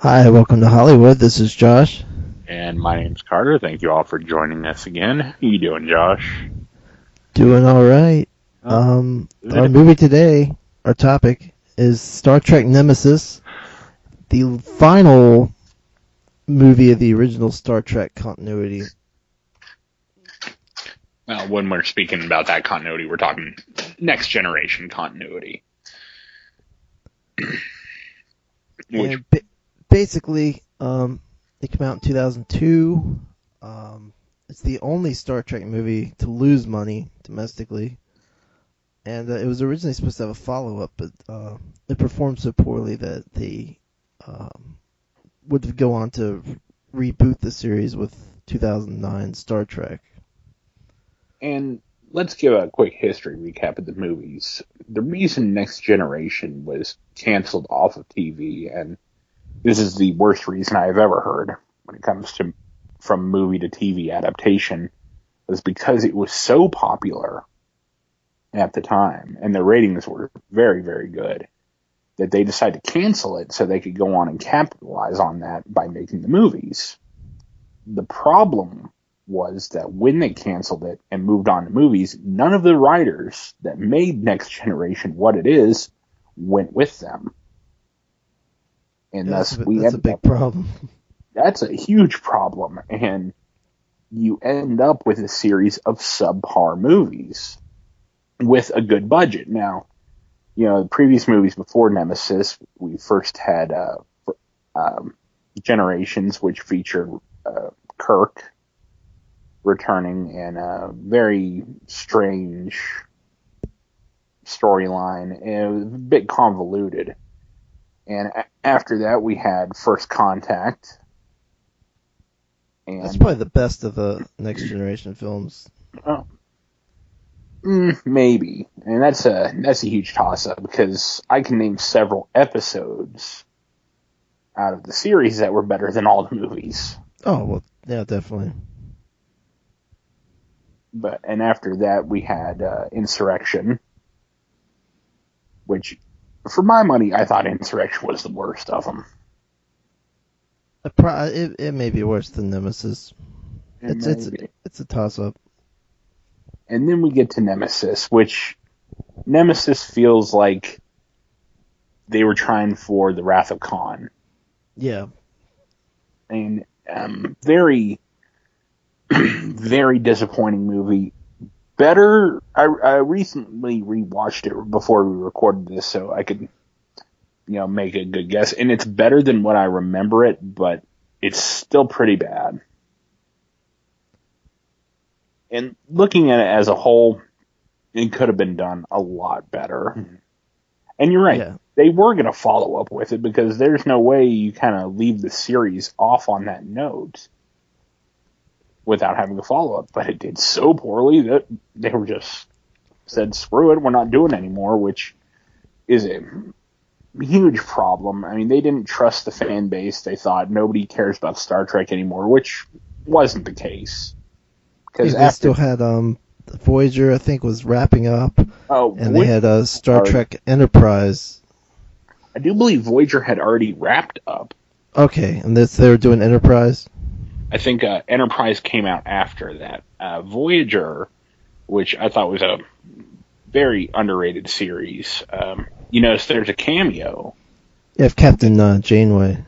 Hi, welcome to Hollywood. This is Josh. And my name's Carter. Thank you all for joining us again. How you doing, Josh? Doing all right. Oh, Our movie today, our topic, is Star Trek Nemesis, the final movie of the original Star Trek continuity. well, when we're speaking about that continuity, we're talking next generation continuity. And basically, it came out in 2002. It's the only Star Trek movie to lose money domestically. And it was originally supposed to have a follow-up, but it performed so poorly that they would go on to reboot the series with 2009 Star Trek. And let's give a quick history recap of the movies. The reason Next Generation was canceled off of TV, and this is the worst reason I've ever heard when it comes to from movie to TV adaptation, was because it was so popular at the time, and the ratings were very, very good, that they decided to cancel it so they could go on and capitalize on that by making the movies. The problem was that when they canceled it and moved on to movies, none of the writers that made Next Generation what it is went with them. And that's thus that's a big problem. That's a huge problem, and you end up with a series of subpar movies with a good budget. Now, the previous movies before Nemesis, we first had Generations, which featured Kirk returning in a very strange storyline. It was a bit convoluted. And after that, we had First Contact. And that's probably the best of the Next Generation films. Maybe. And that's a huge toss-up, because I can name several episodes out of the series that were better than all the movies. Oh, well, yeah, definitely. And after that, we had Insurrection, which, for my money, I thought Insurrection was the worst of them. It may be worse than Nemesis. It's a toss-up. And then we get to Nemesis, which Nemesis feels like they were trying for the Wrath of Khan. Yeah. And very, very disappointing movie. Better. I recently rewatched it before we recorded this, so I could, make a good guess. And it's better than what I remember it, but it's still pretty bad. And looking at it as a whole, it could have been done a lot better. And you're right. Yeah. They were going to follow up with it, because there's no way you kind of leave the series off on that note without having a follow-up. But it did so poorly that they were just said, screw it, we're not doing it anymore, which is a huge problem. I mean, they didn't trust the fan base. They thought nobody cares about Star Trek anymore, which wasn't the case. Because they still had Voyager, I think, was wrapping up. Oh, and they had Star Trek Enterprise. I do believe Voyager had already wrapped up. Okay, and they were doing Enterprise? I think Enterprise came out after that. Voyager, which I thought was a very underrated series, so there's a cameo. Yeah, Captain Janeway.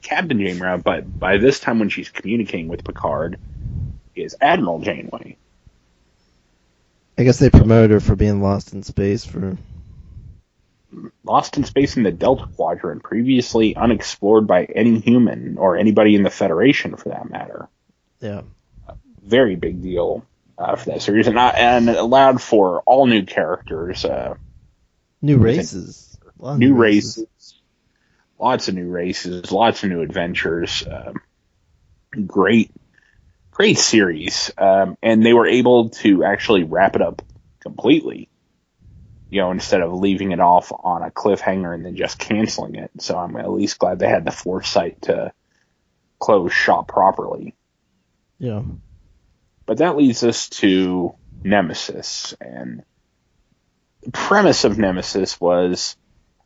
Captain Janeway, but by this time when she's communicating with Picard, is Admiral Janeway. I guess they promoted her for being lost in space Lost in space in the Delta Quadrant, previously unexplored by any human or anybody in the Federation, for that matter. Yeah. Very big deal for that series, and it allowed for all new characters. New races. New races. Lots of new races, lots of new adventures. Great series. And they were able to actually wrap it up completely, instead of leaving it off on a cliffhanger and then just canceling it. So I'm at least glad they had the foresight to close shop properly. Yeah. But that leads us to Nemesis. And the premise of Nemesis was,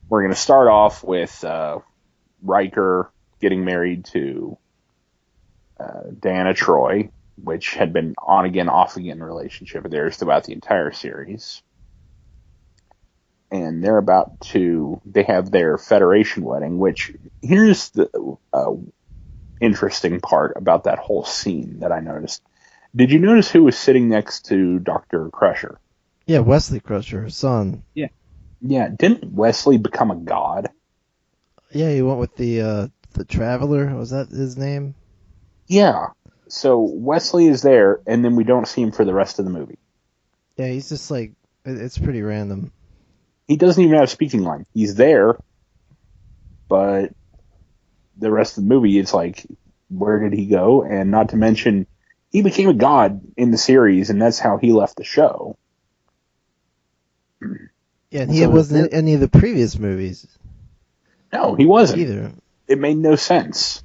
we're going to start off with Riker getting married to Diana Troy, which had been on again, off again relationship of theirs throughout the entire series. And they have their Federation wedding, which here's the interesting part about that whole scene that I noticed. Did you notice who was sitting next to Dr. Crusher? Yeah, Wesley Crusher, her son. Yeah. Yeah, didn't Wesley become a god? Yeah, he went with the Traveler. Was that his name? Yeah. So Wesley is there, and then we don't see him for the rest of the movie. Yeah, he's just like, it's pretty random. He doesn't even have a speaking line. He's there, but the rest of the movie, it's like, where did he go? And not to mention, he became a god in the series, and that's how he left the show. Yeah, and he wasn't in any of the previous movies. No, he wasn't. Either. It made no sense.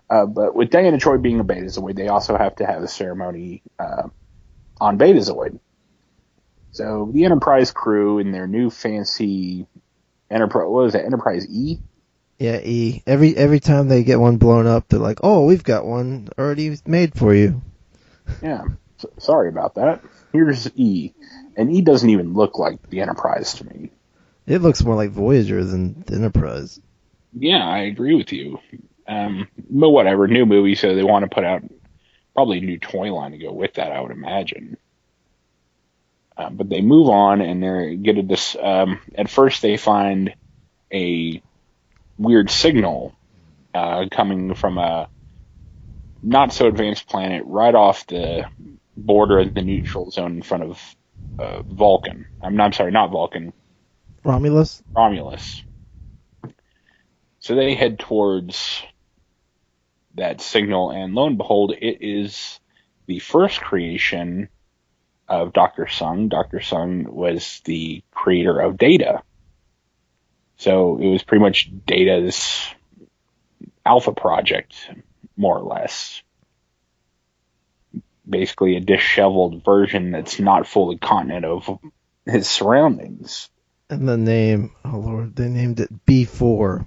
But with Diana Troy being a Betazoid, they also have to have a ceremony on Betazoid. So the Enterprise crew in their new fancy Enterprise E? Yeah, E. Every time they get one blown up, they're like, "Oh, we've got one already made for you." Yeah, sorry about that. Here's E, and E doesn't even look like the Enterprise to me. It looks more like Voyager than the Enterprise. Yeah, I agree with you. But whatever, new movie, so they want to put out probably a new toy line to go with that, I would imagine. But they move on, and they're getting this. At first, they find a weird signal coming from a not so advanced planet right off the border of the neutral zone in front of Vulcan. I'm sorry, not Vulcan. Romulus. So they head towards that signal, and lo and behold, it is the first creation of Dr. Sung. Dr. Sung was the creator of Data. So it was pretty much Data's alpha project, more or less. Basically a disheveled version that's not fully continent of his surroundings. And the name, oh Lord, they named it B4.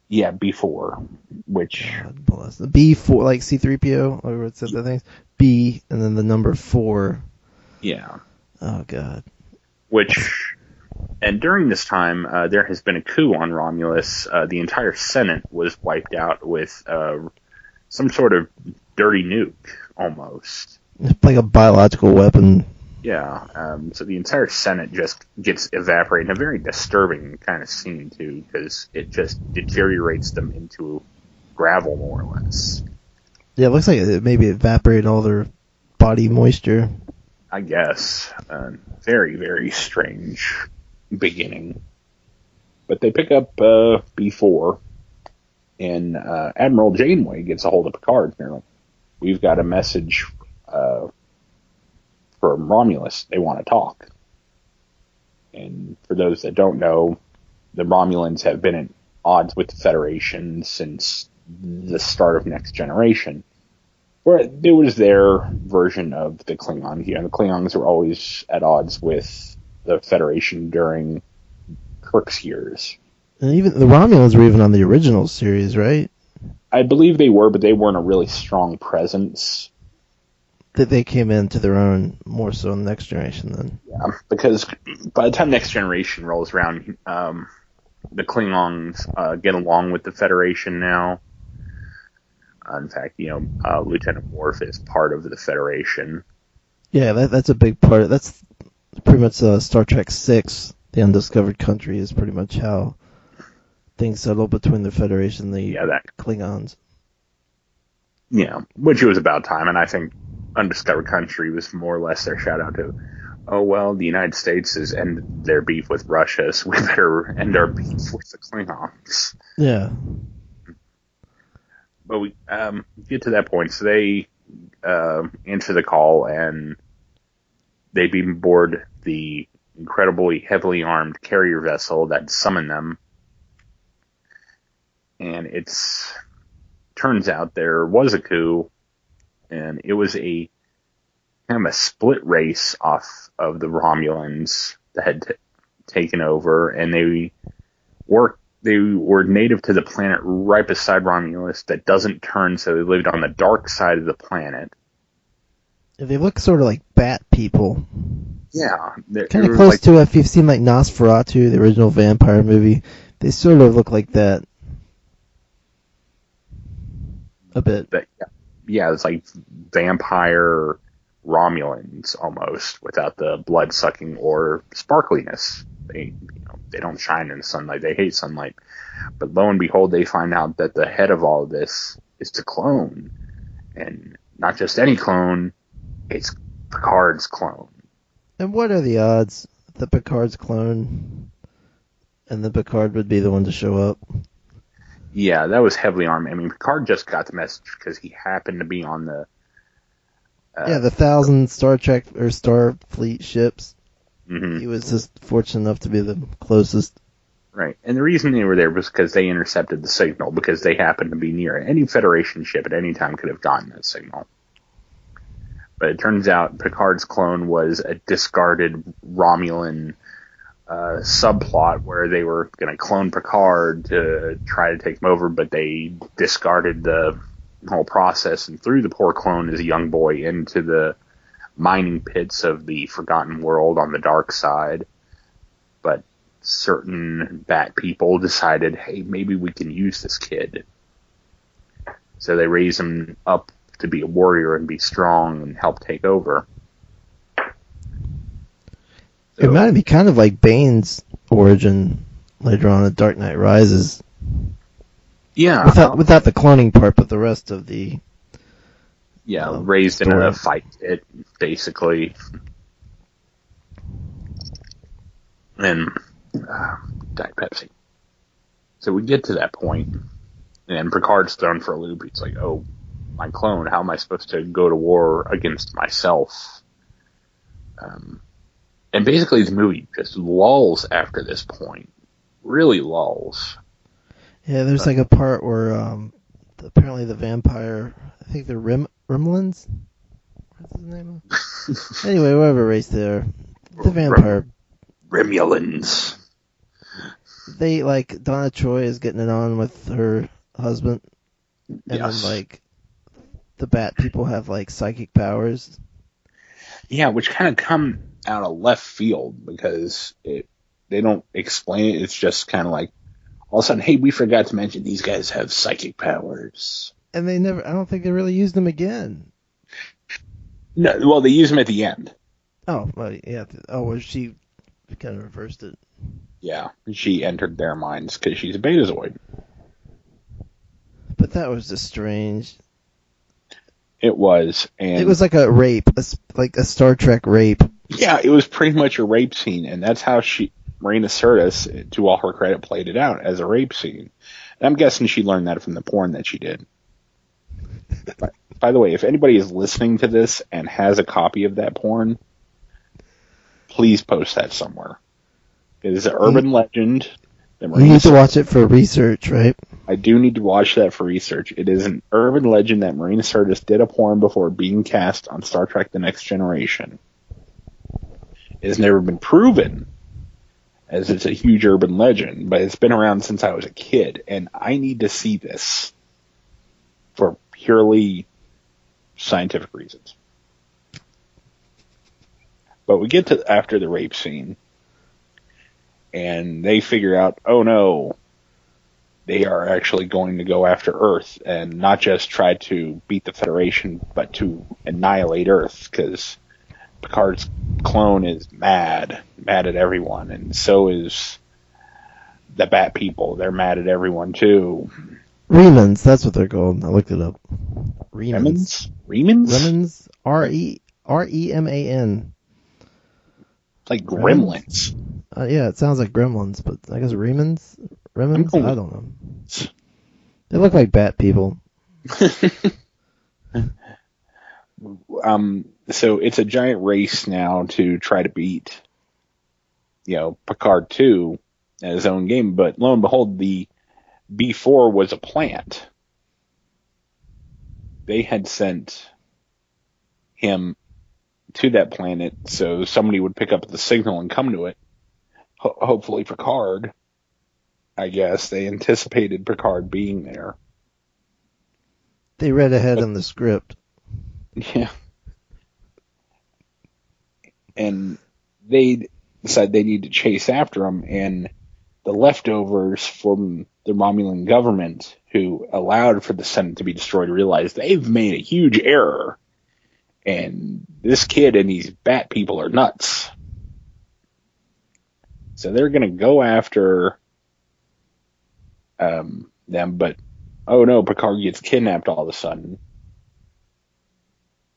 Yeah, B4, which... God bless. The B4, like C-3PO, or it said the things. B, and then the number 4. Yeah. Oh, God. Which... And during this time, there has been a coup on Romulus. The entire Senate was wiped out with some sort of dirty nuke, almost. It's like a biological weapon. Yeah, so the entire Senate just gets evaporated in a very disturbing kind of scene, too, because it just deteriorates them into gravel, more or less. Yeah, it looks like it maybe evaporated all their body moisture. I guess. Very, very strange beginning. But they pick up B4, and Admiral Janeway gets a hold of Picard, and they're like, we've got a message from Romulus. They want to talk. And for those that don't know, the Romulans have been at odds with the Federation since the start of Next Generation, where it was their version of the Klingons. You know, the Klingons were always at odds with the Federation during Kirk's years. And even the Romulans were even on the original series, right? I believe they were, but they weren't a really strong presence. That they came into their own more so in the Next Generation then. Yeah, because by the time Next Generation rolls around, the Klingons get along with the Federation now. In fact, Lieutenant Worf is part of the Federation. Yeah, that's a big part. That's pretty much Star Trek 6, The Undiscovered Country, is pretty much how things settle between the Federation and the Klingons. Yeah, which was about time, and I think Undiscovered Country was more or less their shout-out to, oh, well, the United States has ended their beef with Russia, so we better end our beef with the Klingons. Yeah. But we get to that point, so they answer the call, and they beam aboard the incredibly heavily armed carrier vessel that summoned them. And turns out there was a coup, and it was a kind of a split race off of the Romulans that had taken over, and they they were native to the planet right beside Romulus that doesn't turn, so they lived on the dark side of the planet. They look sort of like bat people. Yeah. Kind of close to, if you've seen like Nosferatu, the original vampire movie, they sort of look like that. A bit. Yeah, it's like vampire Romulans almost, without the blood-sucking or sparkliness. They don't shine in sunlight. They hate sunlight. But lo and behold, they find out that the head of all of this is the clone. And not just any clone, it's Picard's clone. And what are the odds that Picard's clone and then Picard would be the one to show up? Yeah, that was heavily on. I mean, Picard just got the message because he happened to be on the... the 1,000 Star Trek or Starfleet ships. Mm-hmm. He was just fortunate enough to be the closest. Right, and the reason they were there was because they intercepted the signal, because they happened to be near it. Any Federation ship at any time could have gotten that signal. But it turns out Picard's clone was a discarded Romulan subplot where they were going to clone Picard to try to take him over, but they discarded the whole process and threw the poor clone as a young boy into the mining pits of the Forgotten World on the dark side. But certain bat people decided, hey, maybe we can use this kid. So they raise him up to be a warrior and be strong and help take over. It might be kind of like Bane's origin later on in Dark Knight Rises. Yeah. Without the cloning part, but the rest of the... Yeah, raised story. In a fight pit, basically. And Diet Pepsi. So we get to that point, and Picard's thrown for a loop. He's like, oh, my clone, how am I supposed to go to war against myself? And basically the movie just lulls after this point. Really lulls. Yeah, there's like a part where apparently the vampire, I think they're Rimlands? What's his name? Anyway, whatever race they are. The vampire. Rimulans. They, like, Donna Troy is getting it on with her husband. And yes. Then, like, the bat people have, like, psychic powers. Yeah, which kind of come out of left field because they don't explain it. It's just kind of like, all of a sudden, hey, we forgot to mention these guys have psychic powers. And I don't think they really used them again. No, well, they use them at the end. Oh, well, yeah. Oh, well, she kind of reversed it. Yeah, she entered their minds because she's a Betazoid. But that was just strange. It was, and it was like a rape, like a Star Trek rape. Yeah, it was pretty much a rape scene, and that's how Marina Sirtis, to all her credit, played it out as a rape scene. And I'm guessing she learned that from the porn that she did. By the way, if anybody is listening to this and has a copy of that porn, please post that somewhere. It is an urban legend. You need to watch it for research, right? I do need to watch that for research. It is an urban legend that Marina Sirtis did a porn before being cast on Star Trek The Next Generation. It has never been proven, as it's a huge urban legend, but it's been around since I was a kid, and I need to see this for purely scientific reasons. But we get to after the rape scene, and they figure out, oh no, they are actually going to go after Earth, and not just try to beat the Federation, but to annihilate Earth, because Picard's clone is mad at everyone, and so is the Bat people. They're mad at everyone too. Remans, that's what they're called. I looked it up. Remans? Remans? R-E-M-A-N. Like gremlins. Yeah, it sounds like gremlins, but I guess Remans? Remans? I don't know. They look like bat people. So it's a giant race now to try to beat, Picard 2 at his own game. But lo and behold, the B4 was a plant. They had sent him to that planet so somebody would pick up the signal and come to it. Hopefully Picard. I guess. They anticipated Picard being there. They read ahead on the script. Yeah. And they decided they need to chase after him, and the leftovers from the Romulan government who allowed for the Senate to be destroyed realized they've made a huge error. And this kid and these bat people are nuts. So they're going to go after them, but oh no, Picard gets kidnapped all of a sudden.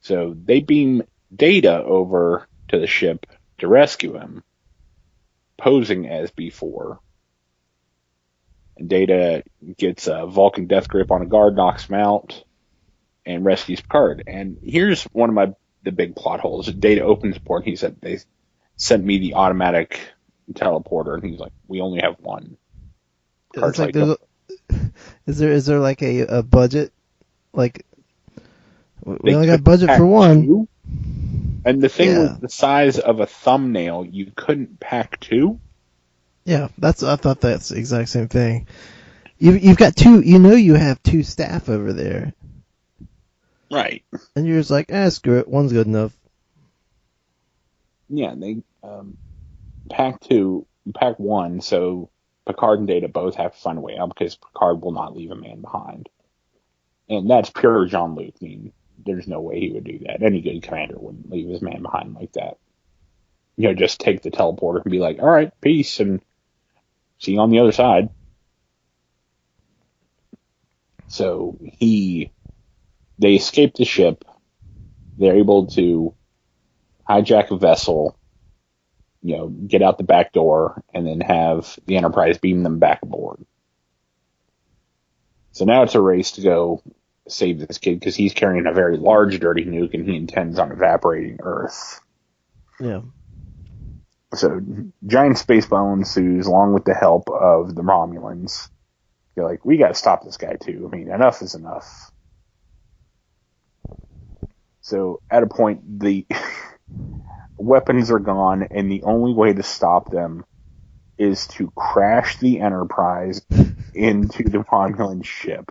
So they beam Data over to the ship to rescue him, posing as B4. And Data gets a Vulcan death grip on a guard, knocks him out, and rescues Picard. And here's one of the big plot holes. Data opens the port. He said, they sent me the automatic teleporter. And he's like, we only have one. It's like is there like a budget? Like, we only got budget for one. Two? And the thing was the size of a thumbnail. You couldn't pack two? Yeah, I thought that's the exact same thing. You've got two, you have two staff over there. Right. And you're just like, screw it, one's good enough. Yeah, they pack one, so Picard and Data both have to find a way out because Picard will not leave a man behind. And that's pure Jean-Luc. I mean, there's no way he would do that. Any good commander wouldn't leave his man behind like that. Just take the teleporter and be like, all right, peace, and see you on the other side. So they escape the ship. They're able to hijack a vessel, get out the back door, and then have the Enterprise beam them back aboard. So now it's a race to go save this kid because he's carrying a very large dirty nuke and he intends on evaporating Earth. Yeah. So giant space battle ensues along with the help of the Romulans. They're like, we got to stop this guy too. I mean, enough is enough. So at a point, the weapons are gone, and the only way to stop them is to crash the Enterprise into the Romulan ship.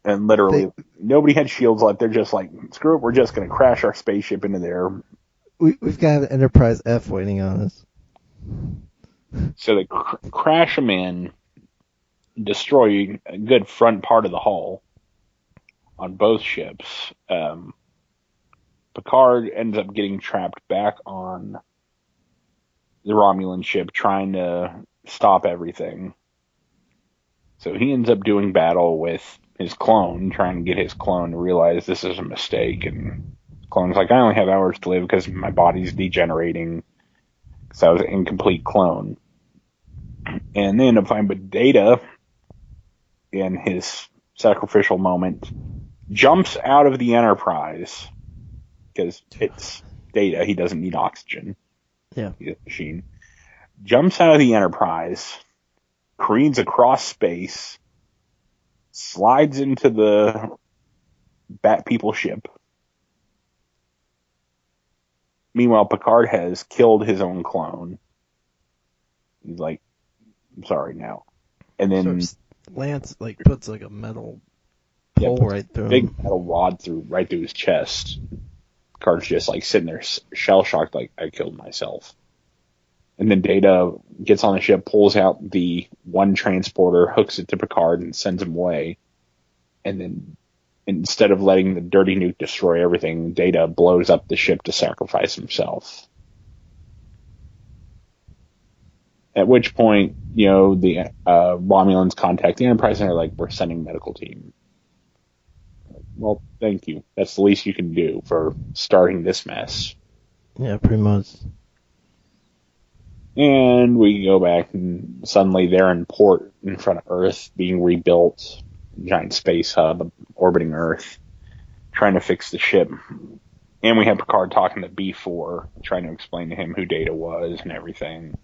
And literally, nobody had shields left. They're just like, screw it, we're just going to crash our spaceship into there. We've got an Enterprise F waiting on us. So they crash them in, destroying a good front part of the hull on both ships. Picard ends up getting trapped back on the Romulan ship trying to stop everything. So he ends up doing battle with his clone, trying to get his clone to realize this is a mistake. And the clone's like, I only have hours to live because my body's degenerating. Because I was an incomplete clone. And they end up finding Data in his sacrificial moment jumps out of the Enterprise because it's Data. He doesn't need oxygen. Yeah. He's a machine. Jumps out of the Enterprise, careens across space, slides into the Bat People ship. Meanwhile, Picard has killed his own clone. He's like, I'm sorry now. And then Lance puts a metal pole right through him. Big metal rod right through his chest. Picard's just sitting there shell shocked, like, I killed myself. And then Data gets on the ship, pulls out the one transporter, hooks it to Picard, and sends him away. And then instead of letting the dirty nuke destroy everything, Data blows up the ship to sacrifice himself. At which point, the Romulans contact the Enterprise and they're like, we're sending medical team. Well, thank you. That's the least you can do for starting this mess. Yeah, pretty much. And we go back and suddenly they're in port in front of Earth being rebuilt. Giant space hub orbiting Earth, trying to fix the ship. And we have Picard talking to B4, trying to explain to him who Data was and everything.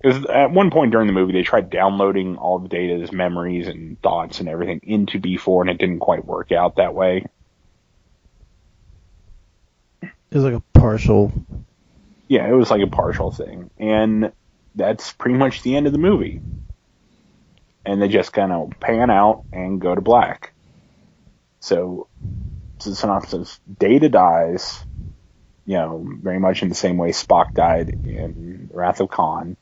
Because at one point during the movie, they tried downloading all of Data's memories and thoughts and everything into B4, and it didn't quite work out that way. It was like a partial. Yeah, it was like a partial thing. And that's pretty much the end of the movie. And they just kind of pan out and go to black. So, the synopsis, Data dies, very much in the same way Spock died in Wrath of Khan.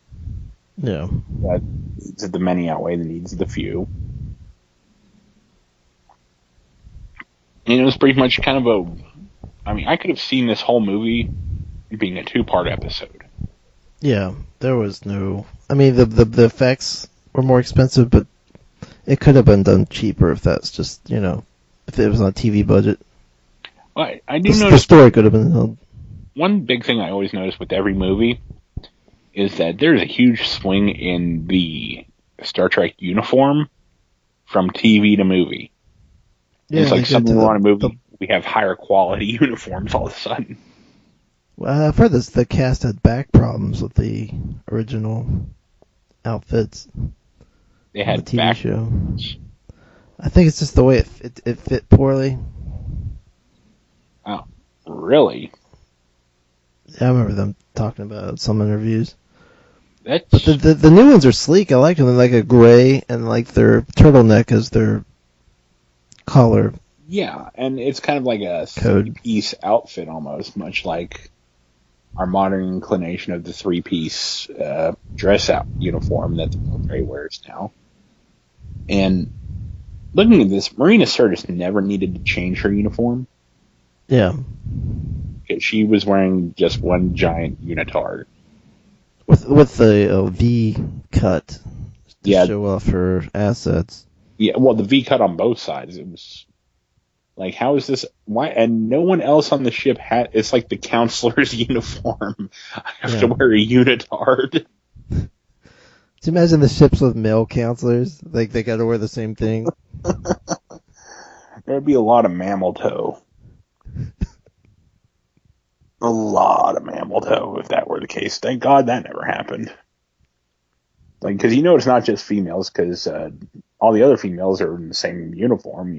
Yeah. That needs of the many outweigh the needs of the few. And it was pretty much kind of I could have seen this whole movie being a 2-part episode. Yeah, there was no... I mean, the effects were more expensive, but it could have been done cheaper if that's just, if it was on a TV budget. Well, I do notice... The story could have been held. One big thing I always notice with every movie is that there's a huge swing in the Star Trek uniform from TV to movie. Yeah, it's like something on a movie, we have higher quality uniforms all of a sudden. Well, I've heard the cast had back problems with the original outfits. They had the TV show. I think it's just the way it fit poorly. Oh, really? Yeah, I remember them talking about it in some interviews. But the new ones are sleek. I like them. They're like a gray, and like their turtleneck is their collar. Yeah, and it's kind of like a 3-piece outfit almost, much like our modern inclination of the 3-piece dress out uniform that the military wears now. And looking at this, Marina Sirtis never needed to change her uniform. Yeah. She was wearing just one giant unitard. With the V cut to show off her assets. Yeah, well, the V cut on both sides. It was like, how is this? Why? And no one else on the ship had. It's like the counselor's uniform. I have to wear a unitard. Do you imagine the ships with male counselors? Like they got to wear the same thing. There'd be a lot of mammal toe. A lot of mammal toe if that were the case. Thank God that never happened. Like, because it's not just females, because all the other females are in the same uniform,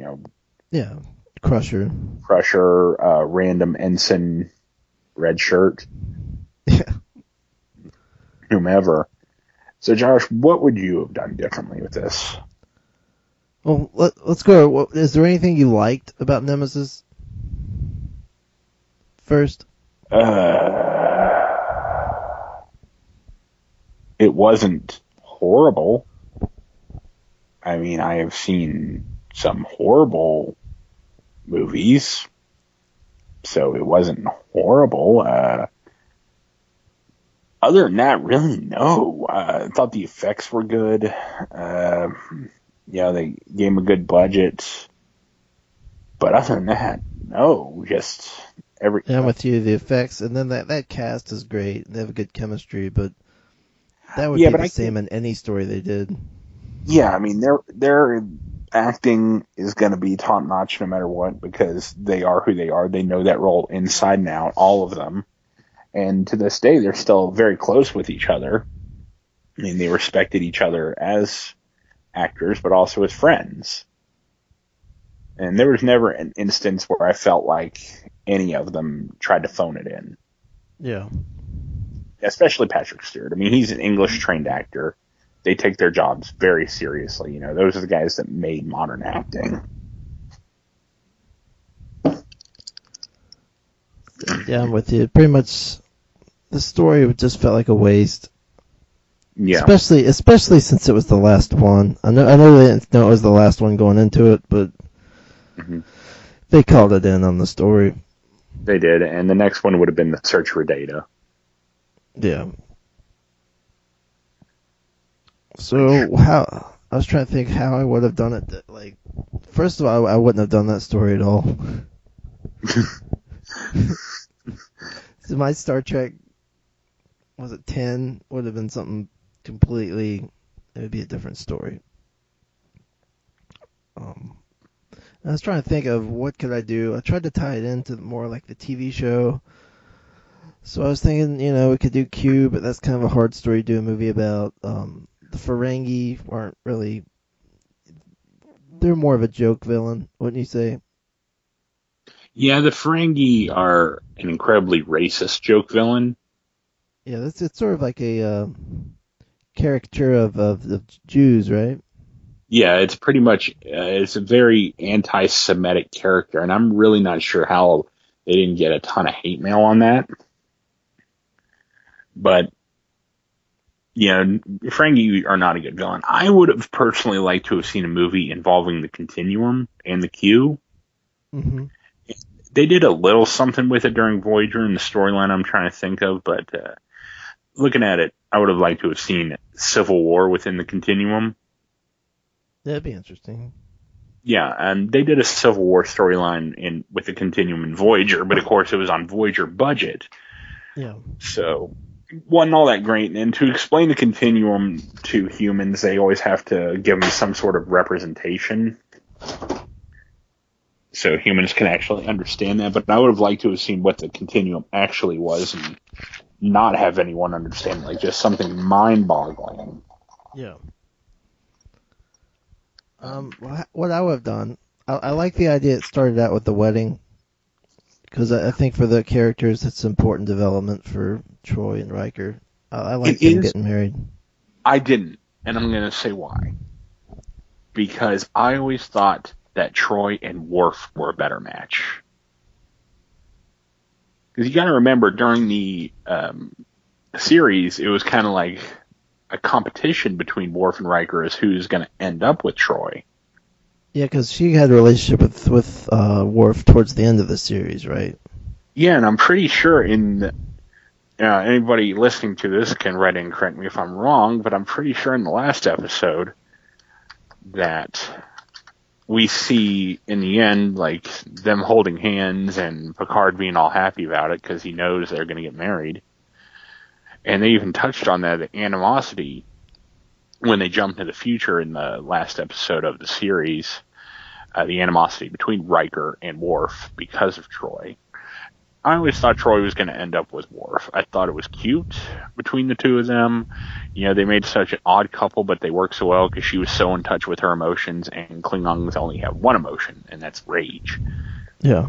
Yeah, Crusher, random ensign, red shirt. Yeah. Whomever. So, Josh, what would you have done differently with this? Well, let's go. Is there anything you liked about Nemesis? First? It wasn't horrible. I mean, I have seen some horrible movies, so it wasn't horrible. Other than that, really, no. I thought the effects were good. They gave him a good budget. But other than that, no. Just I'm with you. The effects, and then that cast is great. They have a good chemistry, but that would be the same in any story they did. Yeah, I mean, their acting is going to be top notch no matter what, because they are who they are. They know that role inside and out, all of them. And to this day, they're still very close with each other. I mean, they respected each other as actors, but also as friends. And there was never an instance where I felt like any of them tried to phone it in. Yeah. Especially Patrick Stewart. I mean, he's an English-trained actor. They take their jobs very seriously. Those are the guys that made modern acting. Yeah, I'm with you. Pretty much, the story just felt like a waste. Yeah. Especially since it was the last one. I know they didn't know it was the last one going into it, but they called it in on the story. They did, and the next one would have been the search for Data. Yeah. So I was trying to think how I would have done it. First of all, I wouldn't have done that story at all. So my Star Trek, was it 10, would have been something completely, it would be a different story. I was trying to think of what could I do. I tried to tie it into more like the TV show. So I was thinking, we could do Q, but that's kind of a hard story to do a movie about. The Ferengi aren't really... They're more of a joke villain, wouldn't you say? Yeah, the Ferengi are an incredibly racist joke villain. Yeah, it's sort of like a caricature of Jews, right? Yeah, it's pretty much it's a very anti-Semitic character, and I'm really not sure how they didn't get a ton of hate mail on that. But Frank, you are not a good villain. I would have personally liked to have seen a movie involving the Continuum and the Q. Mm-hmm. They did a little something with it during Voyager in the storyline I'm trying to think of, but looking at it, I would have liked to have seen Civil War within the Continuum. That'd be interesting. Yeah, and they did a Civil War storyline with the Continuum in Voyager, but of course it was on Voyager budget. Yeah. So wasn't all that great. And to explain the Continuum to humans, they always have to give them some sort of representation, so humans can actually understand that. But I would have liked to have seen what the Continuum actually was, and not have anyone understand, like just something mind-boggling. Yeah. What I would have done, I like the idea it started out with the wedding, because I think for the characters it's important development for Troy and Riker. I like them getting married. I didn't, and I'm going to say why. Because I always thought that Troy and Worf were a better match. Because you got to remember, during the series, it was kind of like a competition between Worf and Riker as who's going to end up with Troy. Yeah, because she had a relationship with Worf towards the end of the series, right? Yeah, and I'm pretty sure anybody listening to this can write in and correct me if I'm wrong, but I'm pretty sure in the last episode that we see in the end, like, them holding hands and Picard being all happy about it because he knows they're going to get married. And they even touched on that, the animosity, when they jumped to the future in the last episode of the series, the animosity between Riker and Worf because of Troy. I always thought Troy was going to end up with Worf. I thought it was cute between the two of them. They made such an odd couple, but they worked so well because she was so in touch with her emotions, and Klingons only have one emotion, and that's rage. Yeah.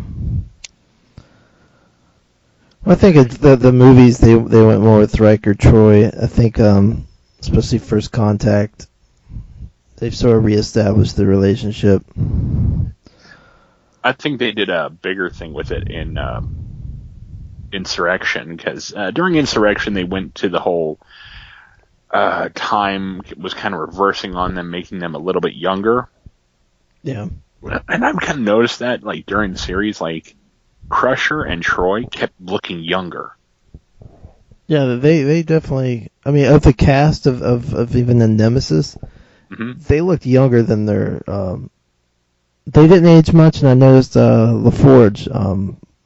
I think it's the movies they went more with Riker, Troy. I think especially First Contact, they've sort of reestablished the relationship. I think they did a bigger thing with it in Insurrection, because during Insurrection they went to the whole time was kind of reversing on them, making them a little bit younger. Yeah. And I've kind of noticed that, like, during the series, like, Crusher and Troy kept looking younger. Yeah, they definitely. I mean, of the cast of even the Nemesis, they looked younger than their. They didn't age much, and I noticed LaForge,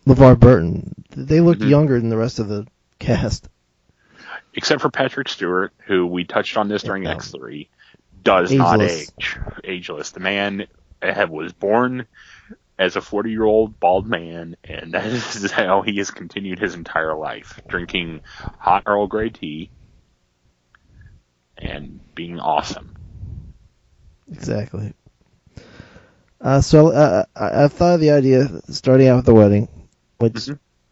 LeVar Burton, they looked younger than the rest of the cast. Except for Patrick Stewart, who we touched on this during X3, does not age. Ageless. The man was born as a 40-year-old bald man, and that is how he has continued his entire life, drinking hot Earl Grey tea and being awesome. Exactly. So I thought of the idea starting out with the wedding, which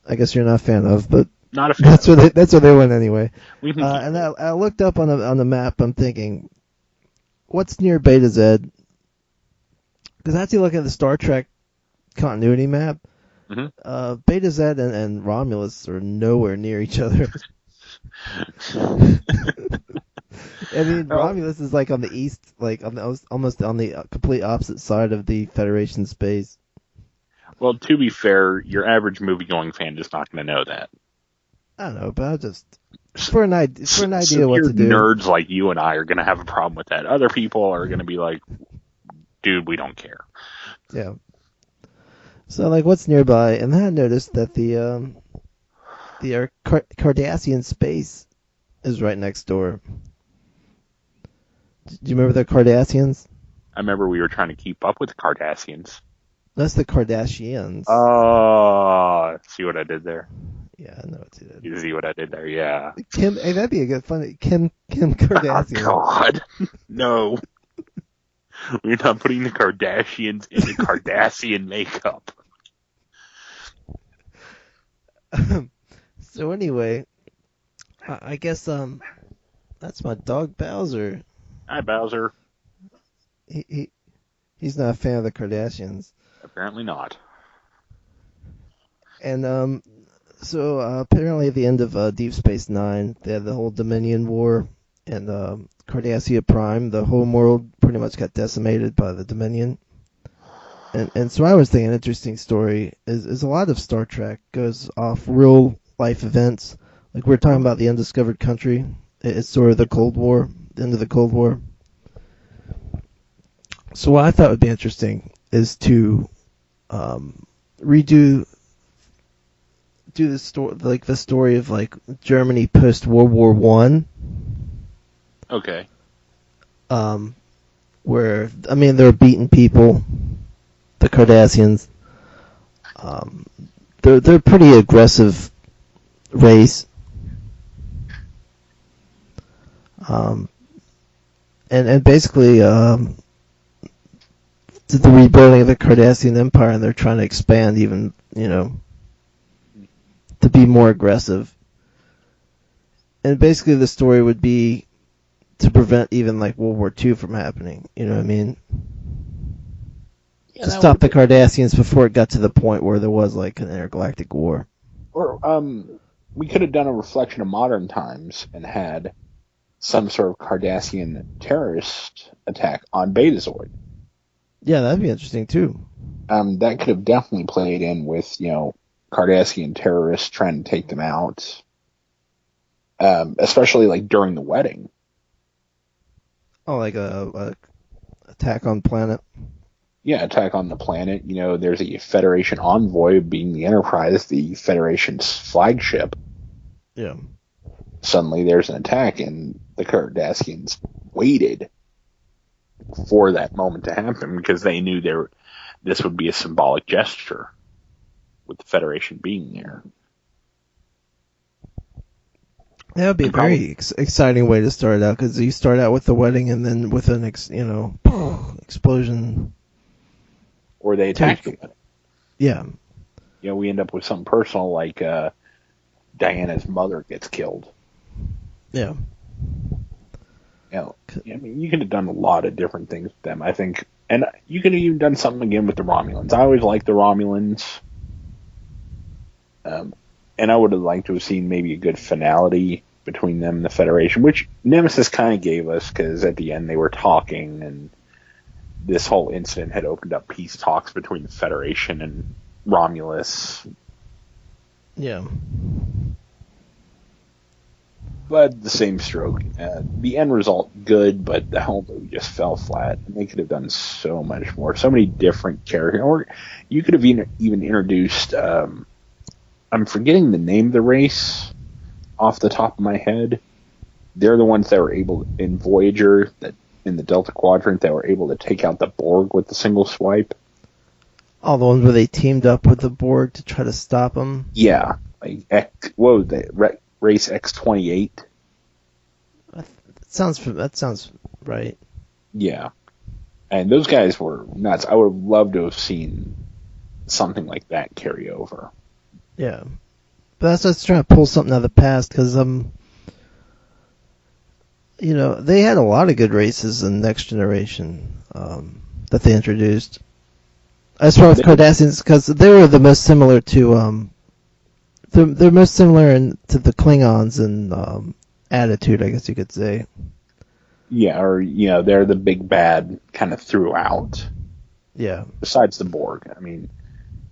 I guess you're not a fan of, but not a fan. That's where they went anyway. And I looked up on the map. I'm thinking, what's near Beta Z? Because as you look at the Star Trek continuity map, Beta Z and Romulus are nowhere near each other. I mean, Romulus is like on the east, like almost on the complete opposite side of the Federation space. Well, to be fair, your average movie-going fan is not going to know that. I don't know, but I'll just for an idea what to do. Nerds like you and I are going to have a problem with that. Other people are going to be like, "Dude, we don't care." Yeah. So, like, what's nearby? And then I noticed that the Cardassian space is right next door. Do you remember the Cardassians? I remember we were trying to keep up with the Cardassians. That's the Kardashians. Oh, see what I did there? Yeah, I know what you did. You see what I did there? Yeah. Kim, hey, that'd be a good funny Kim Kardashian. Oh, God, no. We're not putting the Kardashians in the Cardassian makeup. So anyway, I guess That's my dog Bowser. Hi, Bowser. He's not a fan of the Kardashians. Apparently not. And so apparently at the end of Deep Space Nine, they had the whole Dominion War, and Cardassia Prime, the whole world pretty much got decimated by the Dominion. And so I was thinking an interesting story is a lot of Star Trek goes off real life events. Like we're talking about the undiscovered country. It's sort of the Cold War, the end of the Cold War. So what I thought would be interesting is to redo the story, like the story of like Germany post World War One. Okay. Where I mean they're beating people, the Cardassians. They're pretty aggressive race. And basically the rebuilding of the Cardassian Empire, and they're trying to expand even, to be more aggressive. And basically the story would be to prevent even like World War II from happening, you know what I mean? Yeah, to stop the Cardassians before it got to the point where there was like an intergalactic war. Or we could have done a reflection of modern times and had some sort of Cardassian terrorist attack on Betazoid. Yeah, that'd be interesting too. That could have definitely played in with, Cardassian terrorists trying to take them out. Especially like during the wedding. Oh, like a attack on planet. Yeah, attack on the planet. There's a Federation envoy, being the Enterprise, the Federation's flagship. Yeah. Suddenly there's an attack, and the Cardassians waited for that moment to happen because they knew this would be a symbolic gesture with the Federation being there. That would be a very exciting way to start out, because you start out with the wedding and then with an explosion. Or they attack the wedding. Yeah. We end up with something personal like Diana's mother gets killed. Yeah. I mean, you could have done a lot of different things with them, I think. And you could have even done something again with the Romulans. I always liked the Romulans. And I would have liked to have seen maybe a good finality between them and the Federation, which Nemesis kind of gave us, because at the end they were talking, and this whole incident had opened up peace talks between the Federation and Romulus. Yeah. But the same stroke. The end result, good, but the whole movie just fell flat. And they could have done so much more. So many different characters. Or you could have even introduced... I'm forgetting the name of the race off the top of my head. They're the ones that were able, in Voyager, that in the Delta Quadrant, that were able to take out the Borg with a single swipe. All the ones where they teamed up with the Borg to try to stop them? Yeah. Like, what was that? Race X-28? That sounds right. Yeah. And those guys were nuts. I would have loved to have seen something like that carry over. Yeah. But that's just trying to pull something out of the past, because, they had a lot of good races in Next Generation that they introduced. As far as Cardassians, because they were the most similar to, they're most similar to the Klingons in attitude, I guess you could say. Yeah, or, they're the big bad kind of throughout. Yeah. Besides the Borg. I mean,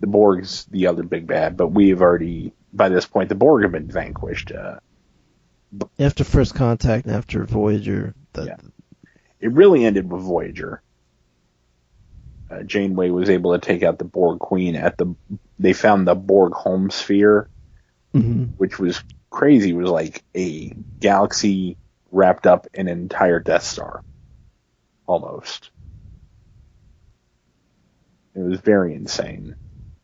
the Borg's the other big bad, but we've already, by this point, the Borg have been vanquished. After First Contact and after Voyager. Yeah. It really ended with Voyager. Janeway was able to take out the Borg Queen they found the Borg home sphere, which was crazy. It was like a galaxy wrapped up in an entire Death Star. Almost. It was very insane.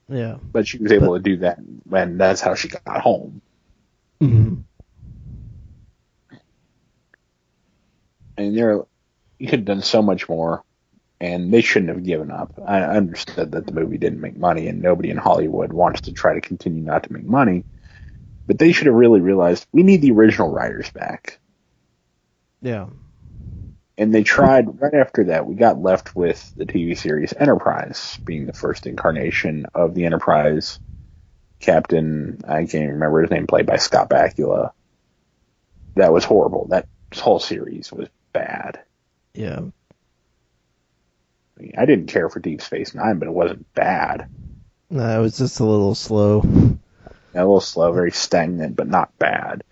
Yeah. But she was able to do that, and that's how she got home. Mm-hmm. And you could have done so much more, and they shouldn't have given up. I understood that the movie didn't make money, and nobody in Hollywood wants to try to continue not to make money, but they should have really realized we need the original writers back. Yeah. And they tried, right after that, we got left with the TV series Enterprise, being the first incarnation of the Enterprise. Captain, I can't even remember his name, played by Scott Bakula. That was horrible. That whole series was bad. Yeah. I mean, I didn't care for Deep Space Nine, but it wasn't bad. No, it was just a little slow. A little slow, very stagnant, but not bad.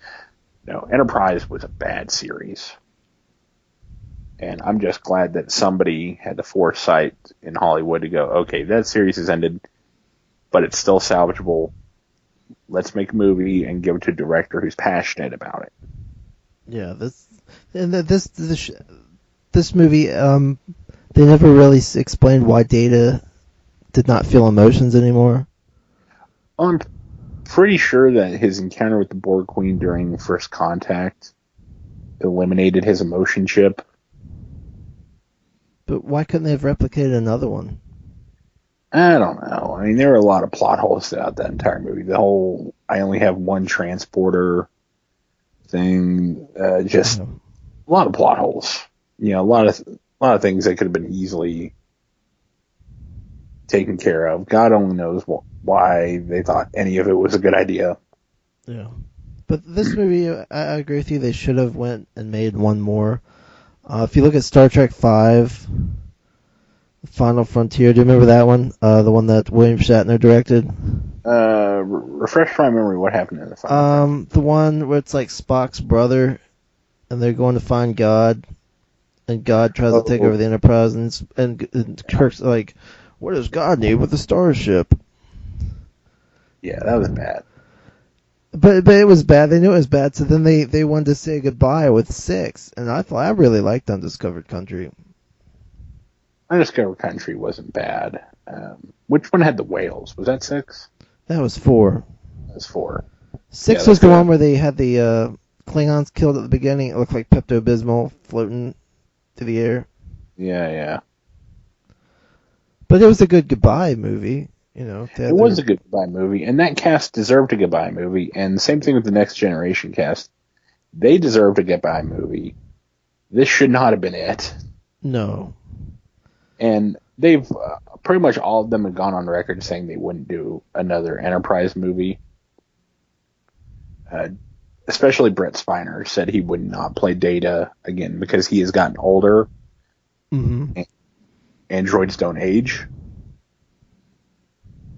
No, Enterprise was a bad series. And I'm just glad that somebody had the foresight in Hollywood to go, okay, that series has ended, but it's still salvageable. Let's make a movie and give it to a director who's passionate about it. Yeah, this movie, they never really explained why Data did not feel emotions anymore. I'm pretty sure that his encounter with the Borg Queen during First Contact eliminated his emotion chip. But why couldn't they have replicated another one? I don't know. I mean, there were a lot of plot holes throughout that entire movie. The whole I only have one transporter thing, just a lot of plot holes. You know, a lot of things that could have been easily taken care of. God only knows why they thought any of it was a good idea. Yeah. But this movie, I agree with you, they should have went and made one more. If you look at Star Trek V, Final Frontier, do you remember that one? The one that William Shatner directed? Refresh my memory, what happened in the Final Frontier? The one where it's like Spock's brother, and they're going to find God, and God tries to take over the Enterprise, and Kirk's like, what does God need with the starship? Yeah, that was bad. But it was bad. They knew it was bad, so then they wanted to say goodbye with 6, and I really liked Undiscovered Country. Undiscovered Country wasn't bad. Which one had the whales? Was that 6? That was 4. That was 4. 6 was the one where they had the Klingons killed at the beginning. It looked like Pepto-Bismol floating through the air. Yeah. But it was a good goodbye movie. You know, it was a good goodbye movie, and that cast deserved a goodbye movie. And the same thing with the Next Generation cast; they deserved a goodbye movie. This should not have been it. No. And they've pretty much all of them have gone on record saying they wouldn't do another Enterprise movie. Especially Brett Spiner said he would not play Data again because he has gotten older. Mm-hmm. And androids don't age.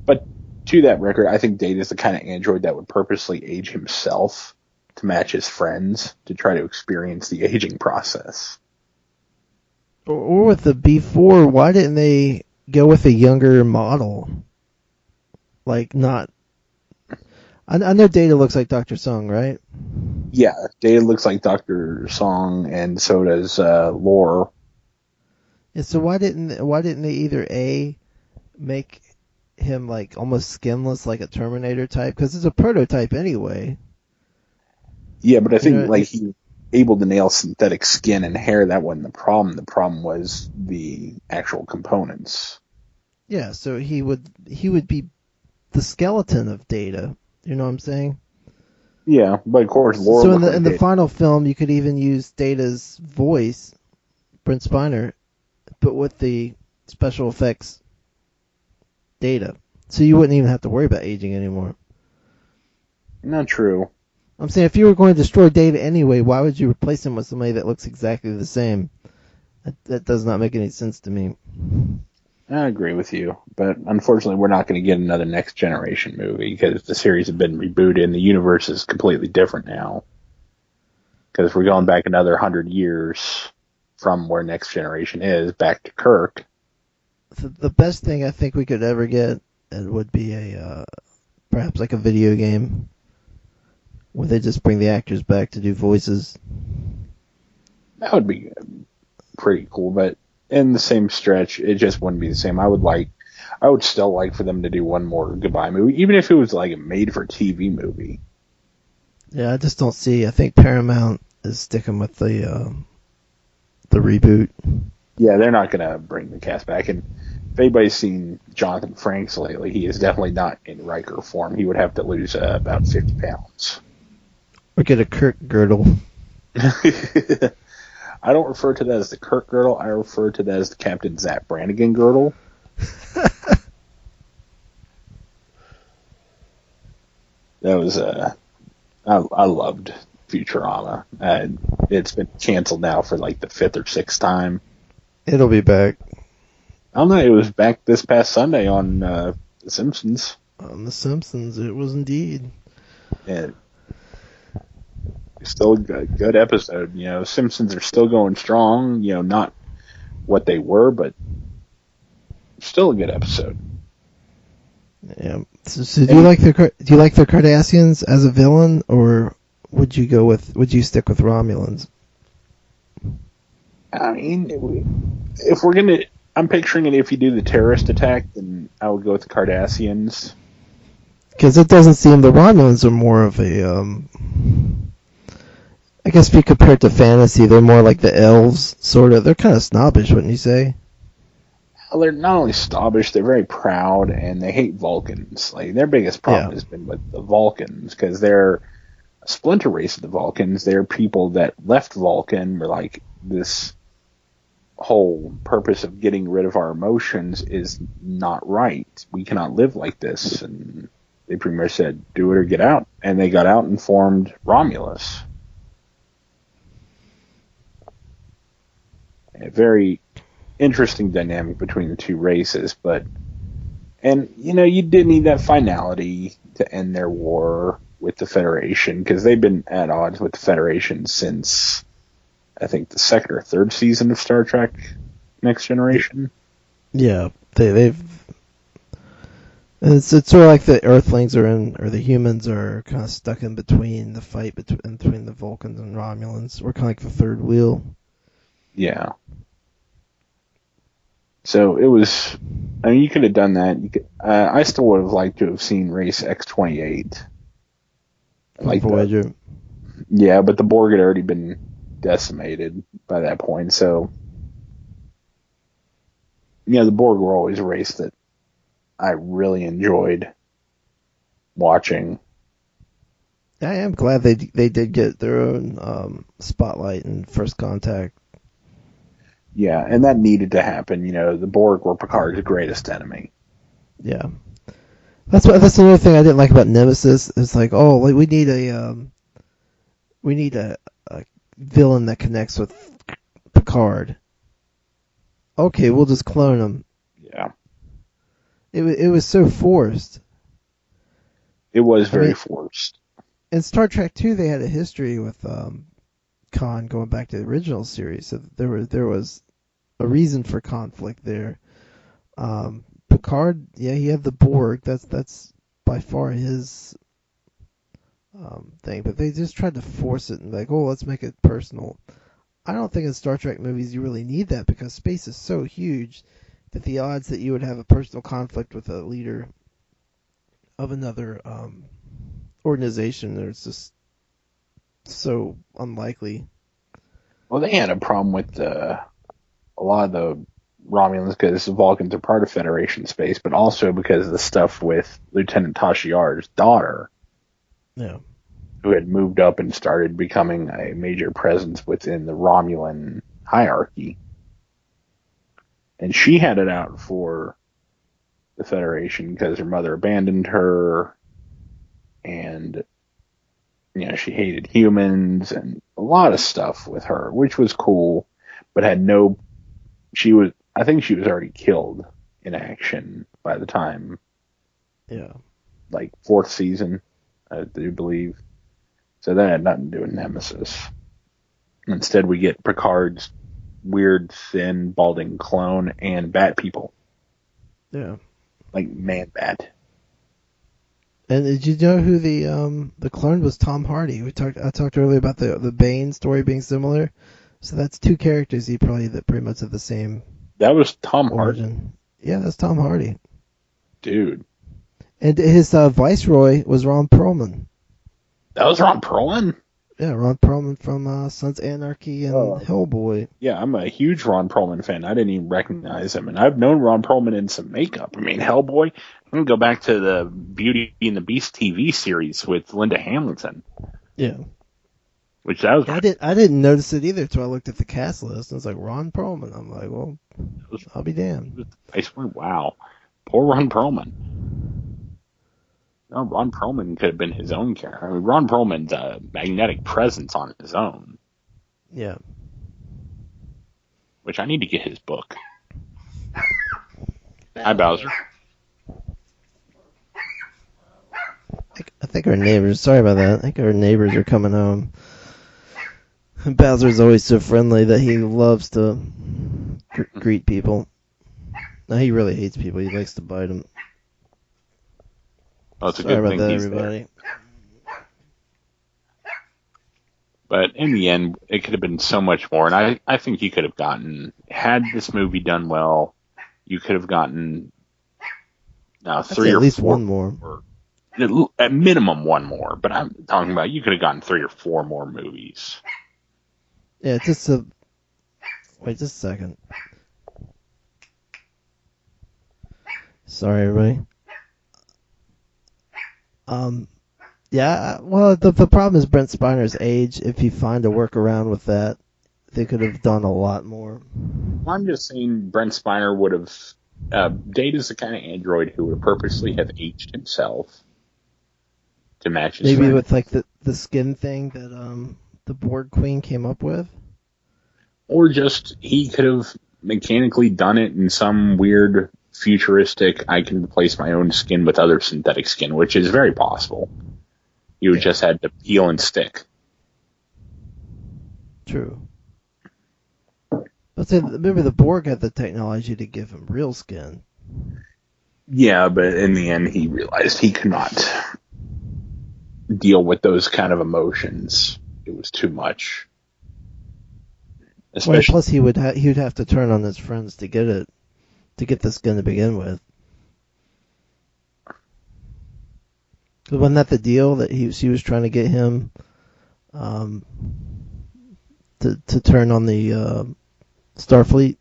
But to that record, I think Data is the kind of android that would purposely age himself to match his friends to try to experience the aging process. Or with the B4, why didn't they go with a younger model? Like, not... I know Data looks like Dr. Sung, right? Yeah, Data looks like Dr. Song, and so does Lore. Yeah, so why didn't they either A, make him like almost skinless like a Terminator type, because it's a prototype anyway. Yeah, but I think he able to nail synthetic skin and hair. That wasn't the problem. The problem was the actual components. Yeah, so he would be the skeleton of Data. You know what I'm saying? Yeah, but of course, Laura. So in the final film, you could even use Data's voice, Brent Spiner, but with the special effects Data. So you wouldn't even have to worry about aging anymore. Not true. I'm saying if you were going to destroy Data anyway, why would you replace him with somebody that looks exactly the same? That does not make any sense to me. I agree with you, but unfortunately we're not going to get another Next Generation movie because the series has been rebooted and the universe is completely different now. Because we're going back another 100 years from where Next Generation is back to Kirk. The best thing I think we could ever get would be perhaps like a video game where they just bring the actors back to do voices. That would be pretty cool, but in the same stretch, it just wouldn't be the same. I would still like for them to do one more goodbye movie, even if it was like a made-for-TV movie. Yeah, I just don't see. I think Paramount is sticking with the reboot. Yeah, they're not going to bring the cast back. And if anybody's seen Jonathan Frakes lately, he is definitely not in Riker form. He would have to lose about 50 pounds. Or get a Kirk girdle. I don't refer to that as the Kirk girdle. I refer to that as the Captain Zach Brannigan girdle. That was I loved Futurama. It's been canceled now for like the 5th or 6th time. It'll be back. I don't know. It was back this past Sunday on The Simpsons. On The Simpsons, it was indeed. And still a good episode. You know, Simpsons are still going strong. You know, not what they were, but still a good episode. Yeah. So do you like the Cardassians as a villain, or would you stick with Romulans? I mean, if we're gonna, I'm picturing it. If you do the terrorist attack, then I would go with the Cardassians. Because it doesn't seem the Romulans are more of a, I guess if you compare it to fantasy, they're more like the elves, sort of. They're kind of snobbish, wouldn't you say? Well, they're not only snobbish, they're very proud, and they hate Vulcans. Like, their biggest problem has been with the Vulcans, because they're a splinter race of the Vulcans. They're people that left Vulcan, were like, this whole purpose of getting rid of our emotions is not right. We cannot live like this. And they pretty much said, do it or get out. And they got out and formed Romulus. A very interesting dynamic between the two races, and you did need that finality to end their war with the Federation, because they've been at odds with the Federation since I think the 2nd or 3rd season of Star Trek Next Generation. Yeah, they've it's sort of like the Earthlings or the humans are kind of stuck in between the fight between the Vulcans and Romulans. We're kind of like the third wheel. Yeah. So it was. I mean, you could have done that. I still would have liked to have seen Race X-28. Like Voyager. Yeah, but the Borg had already been decimated by that point. So, the Borg were always a race that I really enjoyed watching. I am glad they did get their own spotlight in First Contact. Yeah, and that needed to happen. The Borg were Picard's greatest enemy. Yeah, that's another thing I didn't like about Nemesis. It's like, we need a villain that connects with Picard. Okay, we'll just clone him. Yeah, it was so forced. It was very forced. In Star Trek 2, they had a history with Khan going back to the original series, so there was a reason for conflict there. Picard, yeah, he had the Borg. That's by far his thing, but they just tried to force it and let's make it personal. I don't think in Star Trek movies you really need that, because space is so huge that the odds that you would have a personal conflict with a leader of another organization is just so unlikely. Well, they had a problem with a lot of the Romulans, because the Vulcans are part of Federation space, but also because of the stuff with Lieutenant Tasha Yar's daughter. Yeah. Who had moved up and started becoming a major presence within the Romulan hierarchy. And she had it out for the Federation because her mother abandoned her, and she hated humans, and a lot of stuff with her, which was cool, but I think she was already killed in action by the time. Yeah. Like 4th season, I do believe. So that had nothing to do with Nemesis. Instead, we get Picard's weird, thin, balding clone and bat people. Yeah. Like Man-Bat. And did you know who the clone was? Tom Hardy. I talked earlier about the Bane story being similar. So that's two characters that pretty much have the same. That was Tom origin. Hardy? Yeah, that's Tom Hardy. Dude. And his viceroy was Ron Perlman. That was Ron Perlman? Yeah, Ron Perlman from Sons of Anarchy and Hellboy. Yeah, I'm a huge Ron Perlman fan. I didn't even recognize him. And I've known Ron Perlman in some makeup. I mean, Hellboy. I'm going to go back to the Beauty and the Beast TV series with Linda Hamilton. Yeah. Which that was. I didn't notice it either until I looked at the cast list. And it's like Ron Perlman. I'm like, well, I'll be damned. I swear, wow, poor Ron Perlman. No, Ron Perlman could have been his own character. I mean, Ron Perlman's a magnetic presence on his own. Yeah. Which I need to get his book. Hi, Bowser. I think our neighbors. Sorry about that. I think our neighbors are coming home. Bowser's always so friendly that he loves to greet people. No, he really hates people. He likes to bite them. Well, it's a Sorry good about thing that, he's everybody. there. But in the end, it could have been so much more. And I think you could have gotten, had this movie done well, you could have gotten 3 or at least 4 one more. At minimum, one more. But I'm talking about you could have gotten 3 or 4 more movies. Yeah, wait just a second. Sorry, everybody. Yeah, well, the problem is Brent Spiner's age. If you find a workaround with that, they could have done a lot more. I'm just saying Brent Spiner would have... Date is the kind of android who would purposely have aged himself to match his Maybe friend. with like the skin thing that the Borg Queen came up with. Or just he could have mechanically done it in some weird futuristic, I can replace my own skin with other synthetic skin, which is very possible. You just had to peel and stick. True. But remember, the Borg had the technology to give him real skin. Yeah, but in the end, he realized he could not deal with those kind of emotions. It was too much. Well, plus, he would have to turn on his friends to get the skin to begin with. Wasn't that the deal that she was trying to get him to turn on the Starfleet?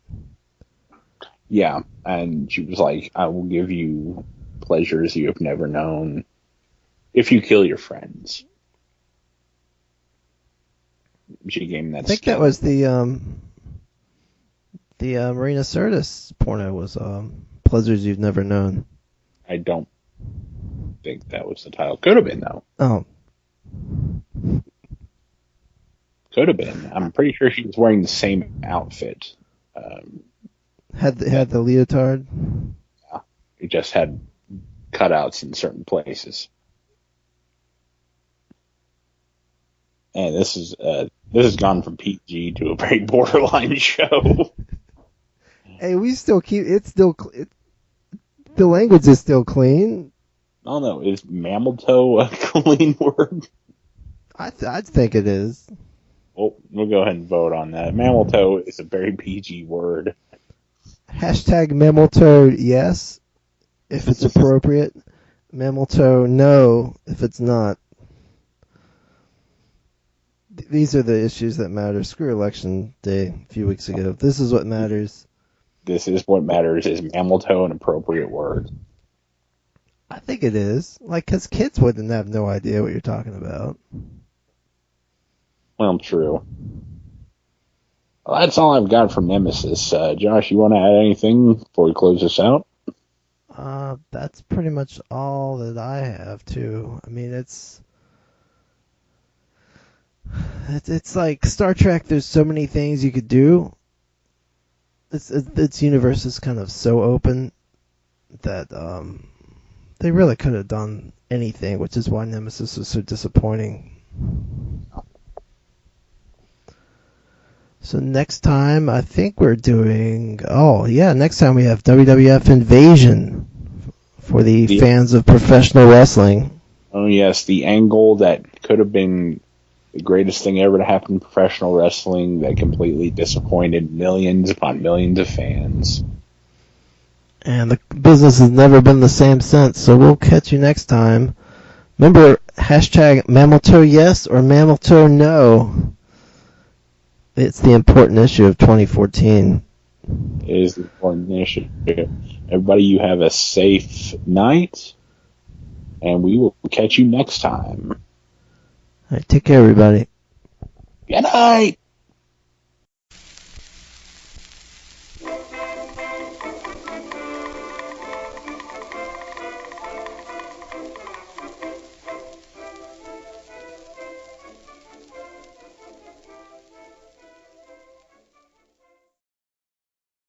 Yeah, and she was like, I will give you pleasures you have never known if you kill your friends. She gave him that. I think that was the Marina Sirtis porno was Pleasures You've Never Known. I don't think that was the title. Could have been, though. Oh. Could have been. I'm pretty sure she was wearing the same outfit. Had the leotard? Yeah. It just had cutouts in certain places. And this has gone from PG to a very borderline show. Hey, we still keep the language is still clean. Oh no, is mammal toe a clean word? I'd think it is. Well, we'll go ahead and vote on that. Mammal toe is a very PG word. Hashtag mammal toe yes, if it's appropriate. Mammal toe no, if it's not. These are the issues that matter. Screw election day a few weeks ago. This is what matters. This is what matters. Is mammal toe an appropriate word? I think it is. Like, because kids wouldn't have no idea what you're talking about. Well, true. Well, that's all I've got from Nemesis. Josh, you want to add anything before we close this out? That's pretty much all that I have, too. I mean, it's like Star Trek. There's so many things you could do. Its universe is kind of so open that they really could have done anything, which is why Nemesis was so disappointing. So next time, I think we're doing... next time we have WWF Invasion for the fans of professional wrestling. Oh, yes, the angle that could have been the greatest thing ever to happen in professional wrestling that completely disappointed millions upon millions of fans. And the business has never been the same since, so we'll catch you next time. Remember, hashtag mammal toe yes or mammal toe no. It's the important issue of 2014. It is the important issue. Everybody, you have a safe night, and we will catch you next time. All right, take care, everybody. Good night.